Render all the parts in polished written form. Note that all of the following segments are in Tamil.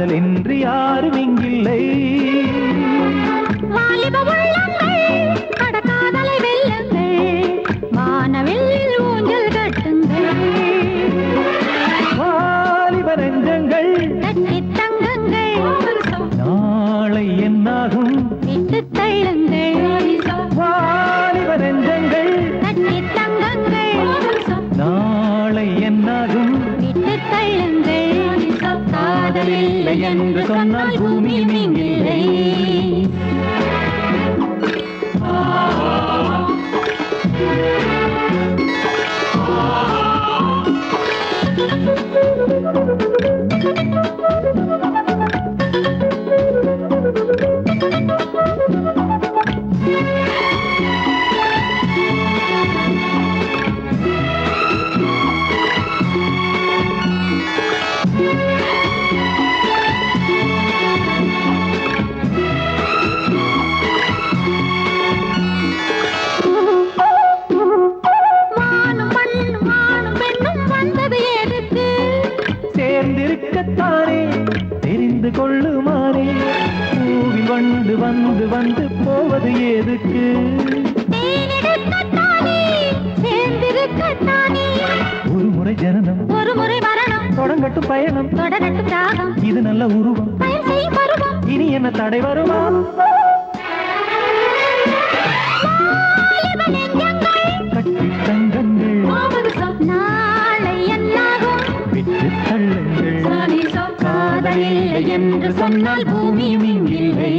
காதல் என்று யாரும் இங்கில்லை. வாலிப உள்ளங்கள் கடகாதலை வெல்லுங்கள், வானவில் ஊஞ்சல் கட்டுங்கள். வாலிப நெஞ்சங்கள் கட்டித் தங்குங்கள், நாளை என்னாகும் விட்டு தள்ளுங்கள். வாலிப நெஞ்சங்கள் கட்டித் தங்குங்கள், நாளை என்னாகும் விட்டு தள்ளுங்கள். காதலில்லை என்று சொன்னால் பூமியில் நீங்கில்லை. சேர்ந்திருக்கத்தானே தெரிந்து கொள்ளுமானே, பூவில் வண்டு வந்து வந்து போவது எதுக்கு? ஒரு முறை ஜனனம், ஒரு முறை மரணம், தொடங்கட்டும் பயணம், தொடரட்டும் ராகம், இது நல்ல உருவம், பயன் செய்யும் பருவம். இனி என்ன தடை வருமா? கட்டி தங்கங்கள், நாளை என்னாகும் விட்டு தள்ளுங்கள். காதலில்லை என்று சொன்னால் பூமியும் இங்கில்லை.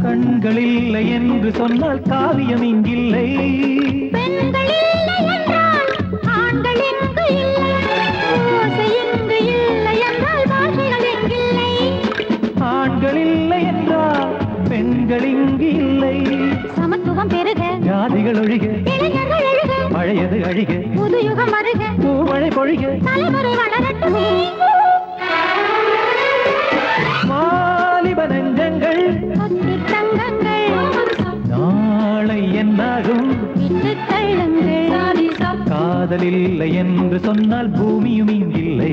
கண்களில்லை என்று சொன்னால் காவியம் இங்கில்லை. பெண்கள் இல்லை என்றால் ஆண்கள் எங்கு இல்லை, ஓசை எங்கு இல்லை என்றால் பாஷைகள் எங்கில்லை. ஆண்கள் இல்லை என்றால் பெண்கள் இங்கு இல்லை. சமத்துவம் பெருக, ஜாதிகள் ஒழிக, இளைஞர்கள் எழுக, பழையது அழிக, புது யுகம் வருக, பூமழை பொழிக, தலைமுறை வளரட்டுமே. வாலிப நெஞ்சங்கள் கட்டித் தங்குங்கள், நாளை என்னாகும் விட்டு தள்ளுங்கள். காதலில்லை என்று சொன்னால் பூமியும் இங்கில்லை.